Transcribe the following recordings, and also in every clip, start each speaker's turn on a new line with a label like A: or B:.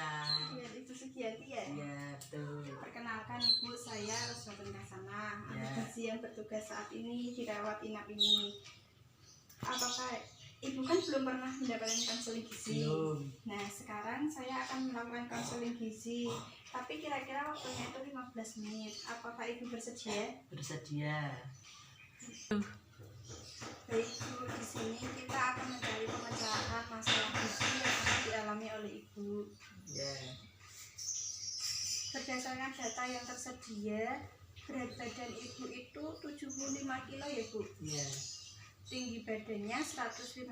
A: siang.
B: Iya, Ibu Sugianti ya?
A: Iya, betul.
B: Perkenalkan Ibu, saya Roswatun Kasana, ahli gizi yang bertugas saat ini dirawat inap ini. Apakah Ibu kan belum pernah mendapatkan konseling gizi?
A: Belum.
B: Nah, sekarang saya akan melakukan konseling gizi. Tapi kira-kira waktunya itu 15 menit. Apakah Ibu bersedia?
A: Bersedia.
B: Baik, Bu, di sini kita akan mencari pemecahan masalah gizi yang akan dialami oleh Ibu.
A: Ya.
B: Berdasarkan data yang tersedia, berat badan Ibu itu 75 kilo ya, Bu?
A: Iya.
B: Tinggi badannya 158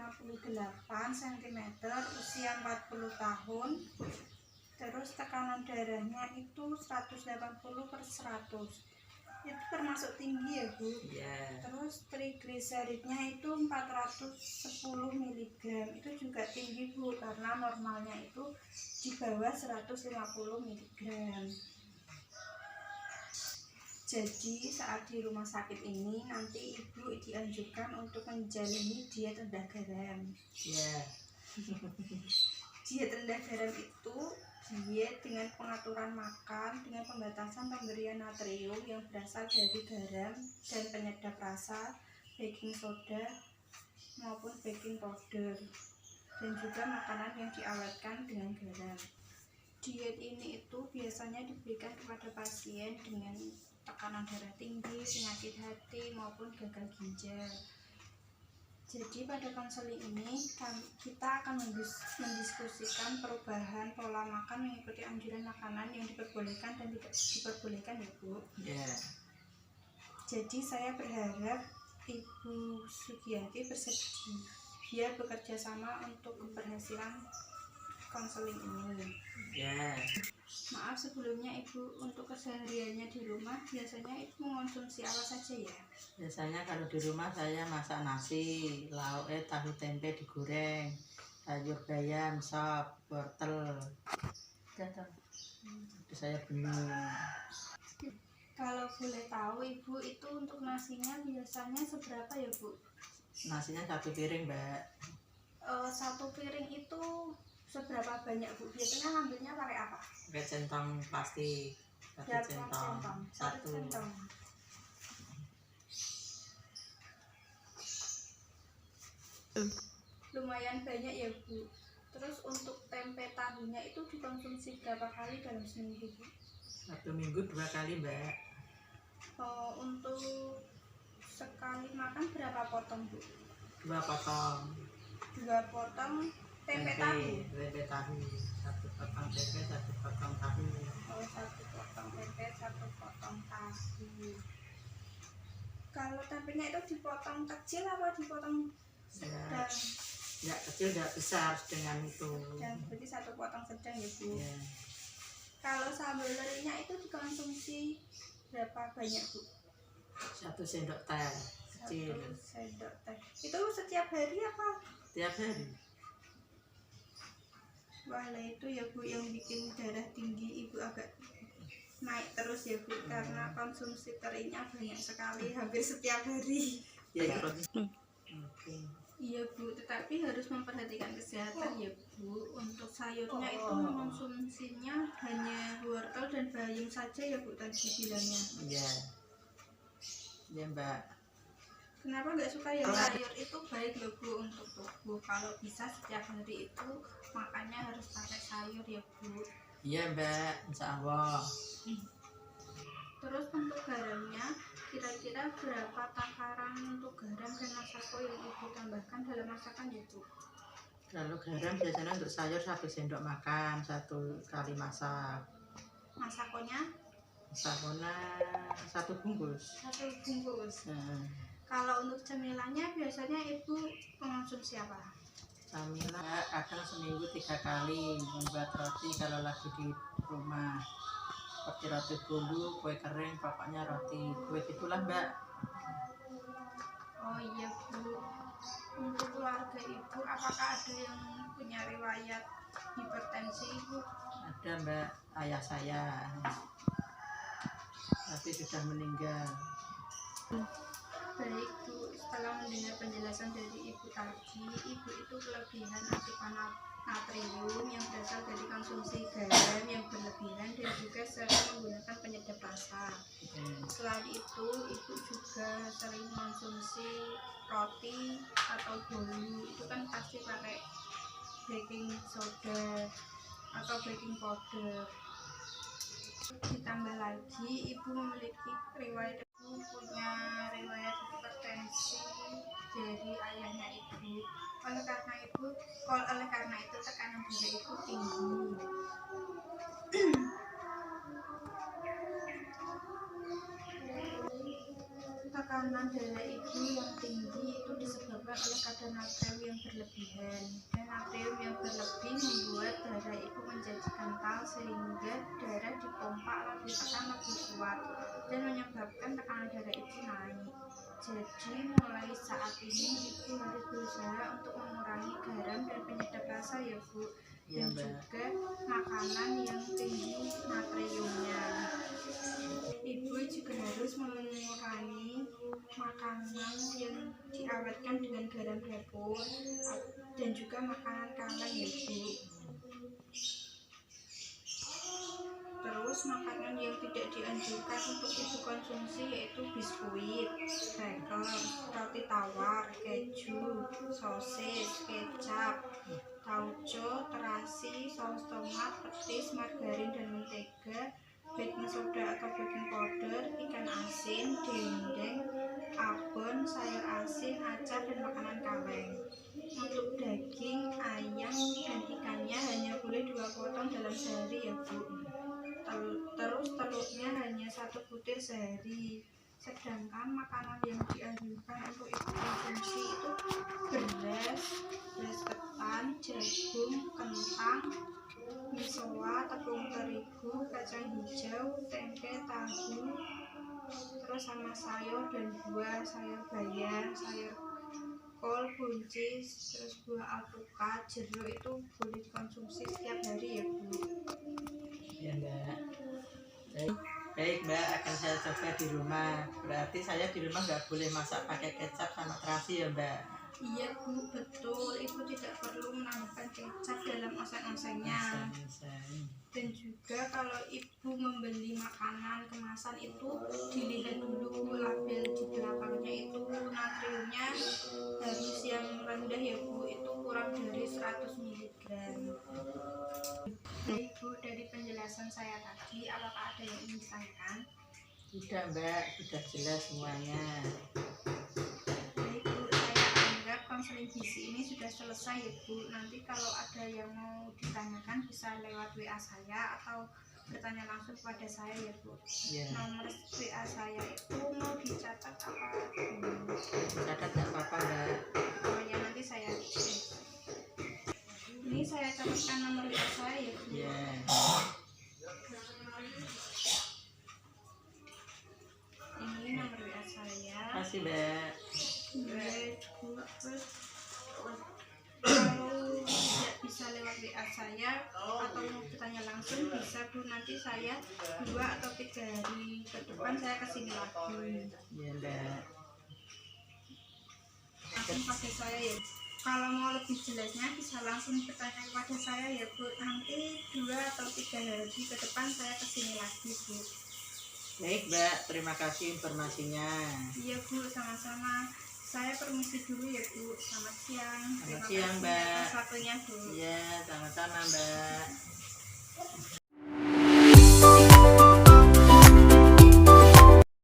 B: cm, usia 40 tahun. Terus tekanan darahnya itu 180/100. Itu termasuk tinggi ya, Bu?
A: Iya.
B: Terus trigliseridnya itu 410 mg. Itu juga tinggi, Bu, karena normalnya itu di bawah 150 mg. Jadi saat di rumah sakit ini nanti Ibu dianjurkan untuk menjalani diet rendah garam.
A: Iya.
B: Diet rendah garam itu diet dengan pengaturan makan dengan pembatasan pemberian natrium yang berasal dari garam dan penyedap rasa, baking soda maupun baking powder, dan juga makanan yang diawetkan dengan garam. Diet ini itu biasanya diberikan kepada pasien dengan tekanan darah tinggi, penyakit hati maupun gagal ginjal. Jadi pada konseling ini kita akan mendiskusikan perubahan pola makan mengikuti anjuran makanan yang diperbolehkan dan tidak diperbolehkan ya, Bu.
A: Iya.
B: Jadi saya berharap Ibu Sugianti bersedia bekerja sama untuk keberhasilan konseling ini.
A: Ya.
B: Maaf sebelumnya Ibu, untuk kesehariannya di rumah biasanya Ibu mengonsumsi apa saja ya?
A: Biasanya kalau di rumah saya masak nasi, lauk tahu tempe digoreng, sayur bayam, sop, wortel. Itu saya bingung.
B: Kalau boleh tahu Ibu, itu untuk nasinya biasanya seberapa ya, Bu?
A: Nasinya 1 piring, Mbak.
B: Satu piring itu seberapa banyak, Bu? Biasanya ngambilnya pakai apa?
A: Pakai centong plastik.
B: Satu
A: centong.
B: centong. Lumayan banyak ya, Bu. Terus untuk tempe tahunya itu dikonsumsi berapa kali dalam seminggu, Bu?
A: 1 minggu 2 kali, Mbak.
B: Untuk sekali makan berapa potong, Bu?
A: 2 potong.
B: 2 potong tempe tahu.
A: Tempe tahu. 1 potong tempe, 1 potong tahu.
B: 1 potong tempe, 1 potong tahu. Kalau tempenya itu dipotong kecil apa dipotong sedang?
A: Ya kecil, tidak besar dengan itu.
B: Dan berarti 1 potong sedang ya, Bu.
A: Ya.
B: Kalau sambal lerinya itu dikonsumsi berapa banyak, Bu?
A: 1 sendok teh kecil.
B: 1 sendok teh. Itu setiap hari apa?
A: Tiap hari.
B: Wah, lah itu ya, Bu, yang bikin darah tinggi Ibu agak naik terus ya, Bu, karena konsumsi terinya banyak sekali, hampir setiap hari.
A: Ya, Oke.
B: Iya, Bu, tetapi harus memperhatikan kesehatan ya, Bu. Untuk sayurnya itu mengonsumsinya hanya wortel dan bayam saja ya, Bu, tadi bilangnya.
A: Iya. Ya, Mbak.
B: Kenapa nggak suka yang sayur? Itu baik loh, Bu, untuk tubuh. Kalau bisa setiap hari itu makannya harus pakai sayur ya, Bu.
A: Iya, Mbak. Insya Allah.
B: Terus untuk garamnya, kira-kira berapa takaran untuk garam dan masako yang Ibu tambahkan dalam masakan ya, Bu?
A: Kalau garam biasanya untuk sayur 1 sendok makan 1 kali masak.
B: Masakonya?
A: Masaknya 1 bungkus.
B: 1 bungkus.
A: Nah,
B: Kalau untuk cemilannya biasanya Ibu mengonsumsi apa?
A: camilan kadang seminggu 3 kali membuat roti kalau lagi di rumah. Seperti roti bolu, kue kering, pokoknya roti kue itulah, Mbak.
B: Oh iya, Bu. Untuk keluarga Ibu, apakah ada yang punya riwayat hipertensi, Ibu?
A: Ada, Mbak, ayah saya, tapi sudah meninggal.
B: Baik, Bu, setelah mendengar penjelasan dari Ibu tadi, Ibu itu kelebihan asupan natrium yang berasal dari konsumsi garam yang berlebihan dan juga sering menggunakan penyedap rasa. Selain itu, ibu juga sering mengkonsumsi roti atau bolu, itu kan pasti pakai baking soda atau baking powder. Ditambah lagi, ibu memiliki riwayat, ibu punya riwayat hipertensi dari ayahnya ibu. Oleh karena itu tekanan darah ibu tinggi. Tekanan darah ibu yang tinggi itu disebabkan oleh kadar natrium yang berlebihan, dan natrium yang berlebih membuat darah ibu menjadi kental sehingga darah dipompa lebih tekan lebih kuat dan menyebabkan tekanan darah ibu naik. Jadi mulai saat ini ibu harus berusaha untuk mengurangi garam dan penyedap rasa ya Bu, dan juga makanan yang tinggi natriumnya. Ibu juga harus mengurangi makanan yang diawetkan dengan garam dapur dan juga makanan kaleng ya Bu. Terus makanan yang tidak dianjurkan untuk ibu konsumsi yaitu biskuit, bagel, roti tawar, keju, sosis, kecap, tauco, terasi, saus tomat, petis, margarin dan mentega, baking soda atau baking powder, ikan asin, dendeng, abon, sayur asin, acar, dan makanan kaleng. Untuk daging, ayam, dan ikannya hanya boleh 2 potong dalam sehari ya Bu. Terus telurnya hanya 1 butir sehari. Sedangkan makanan yang dianjurkan untuk ibu konsumsi itu beras ketan, jagung, kentang, misoa, tepung terigu, kacang hijau, tempe, tahu, terus sama sayur dan buah, sayur bayam, sayur kol, buncis, terus buah alpukat, jeruk itu boleh dikonsumsi setiap hari ya Bu.
A: Ya Mbak. Baik Mbak, akan saya coba di rumah. Berarti saya di rumah nggak boleh masak pakai kecap sama terasi ya Mbak?
B: Iya Bu, betul. Ibu tidak perlu menambahkan kecap dalam oseng-osengnya. Dan juga kalau ibu membeli makanan kemasan itu dilihat dulu label di belakangnya itu natriumnya harus yang rendah ya Bu, itu kurang dari 100 mg. Baik Bu, dari penjelasan saya tadi, apakah ada yang ingin ditanyakan?
A: Sudah Mbak, sudah jelas semuanya.
B: Baik Bu, saya anggap konseling gizi ini sudah selesai ya Bu. Nanti kalau ada yang mau ditanyakan bisa lewat WA saya atau bertanya langsung kepada saya ya Bu.
A: Ya.
B: Nomor WA saya itu mau dicatat apa?
A: Catat nggak apa-apa Mbak.
B: Oh ya, nanti saya ini saya catatkan nomor WA saya ya Bu.
A: Ya.
B: Ini nomor WA saya.
A: Terima kasih Mbak.
B: Kalau tidak bisa lewat WA saya atau mau bertanya langsung bisa Bu, nanti saya 2 atau 3 hari ke depan saya kesini lagi.
A: Ya Mbak.
B: Langsung pakai saya ya. Kalau mau lebih jelasnya bisa langsung bertanya kepada saya ya Bu. Nanti 2 atau 3 hari ke depan saya kesini lagi Bu.
A: Baik Mbak, terima kasih informasinya.
B: Iya Bu, sama-sama. Saya permisi dulu ya Bu. Selamat siang.
A: Selamat siang Mbak.
B: Atas waktunya Bu.
A: Iya, sama-sama Mbak.